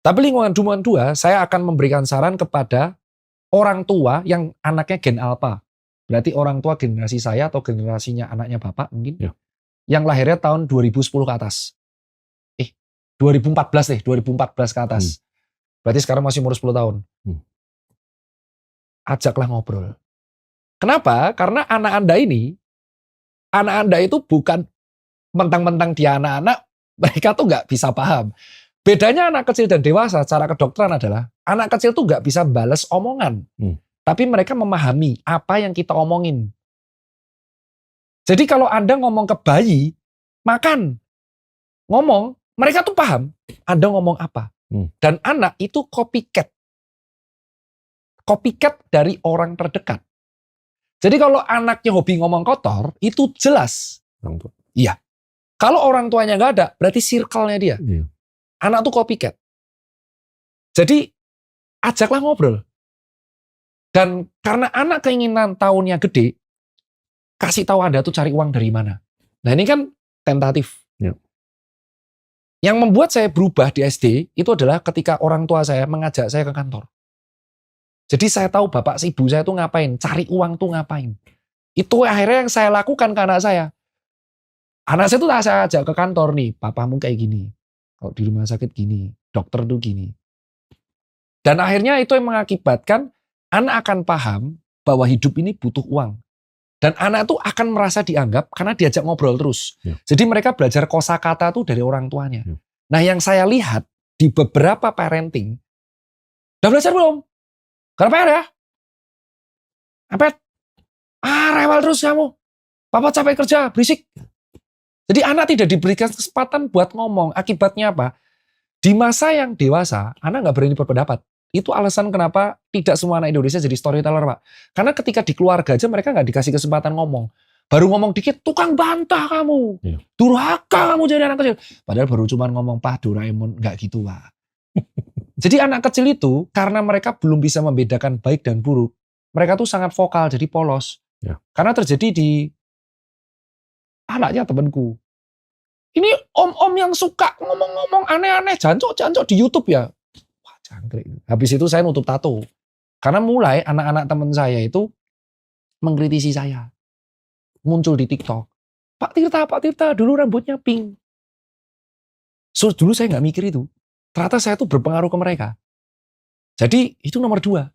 Tapi lingkungan dua, saya akan memberikan saran kepada orang tua yang anaknya gen alpha. Berarti orang tua generasi saya atau generasinya anaknya bapak mungkin. Ya. Yang lahirnya tahun 2010 ke atas. 2014 ke atas. Berarti sekarang masih umur 10 tahun. Ajaklah ngobrol. Kenapa? Karena anak Anda itu bukan mentang-mentang dia anak-anak, mereka tuh nggak bisa paham. Bedanya anak kecil dan dewasa secara kedokteran adalah anak kecil tuh nggak bisa balas omongan, tapi mereka memahami apa yang kita omongin. Jadi kalau Anda ngomong ke bayi, makan, ngomong, mereka tuh paham Anda ngomong apa. Dan anak itu copycat dari orang terdekat. Jadi kalau anaknya hobi ngomong kotor, itu jelas. Iya. Kalau orang tuanya nggak ada, berarti circle-nya dia. Anak tuh copycat. Jadi ajaklah ngobrol. Dan karena anak keinginan tahunnya gede, kasih tahu Anda tuh cari uang dari mana. Nah ini kan tentatif. Yang membuat saya berubah di SD, itu adalah ketika orang tua saya mengajak saya ke kantor. Jadi saya tahu bapak ibu saya tuh ngapain, cari uang tuh ngapain. Itu akhirnya yang saya lakukan ke anak saya. Anak saya tuh saya ajak ke kantor nih, papamu kayak gini. Kalau di rumah sakit gini, dokter tuh gini. Dan akhirnya itu yang mengakibatkan anak akan paham bahwa hidup ini butuh uang. Dan anak tuh akan merasa dianggap karena diajak ngobrol terus. Jadi mereka belajar kosakata tuh dari orang tuanya. Nah yang saya lihat di beberapa parenting, udah belajar belum? Gak PR ya? Apet? Rewel terus kamu. Papa capek kerja, berisik. Jadi anak tidak diberikan kesempatan buat ngomong. Akibatnya apa? Di masa yang dewasa, anak nggak berani berpendapat. Itu alasan kenapa tidak semua anak Indonesia jadi storyteller, Pak. Karena ketika di keluarga aja mereka nggak dikasih kesempatan ngomong. Baru ngomong dikit, tukang bantah kamu. Durhaka kamu jadi anak kecil. Padahal baru cuma ngomong, Pak Doraemon. Nggak gitu, Pak. Jadi anak kecil itu, karena mereka belum bisa membedakan baik dan buruk, mereka tuh sangat vokal, jadi polos. Karena terjadi di anaknya temanku. Ini om-om yang suka ngomong-ngomong aneh-aneh, jancok-jancok di YouTube ya. Wah, jangkrik. Habis itu saya nutup tato. Karena mulai anak-anak teman saya itu mengkritisi saya. Muncul di TikTok. Pak Tirta, dulu rambutnya pink. So, dulu saya nggak mikir itu. Ternyata saya tuh berpengaruh ke mereka. Jadi itu nomor 2.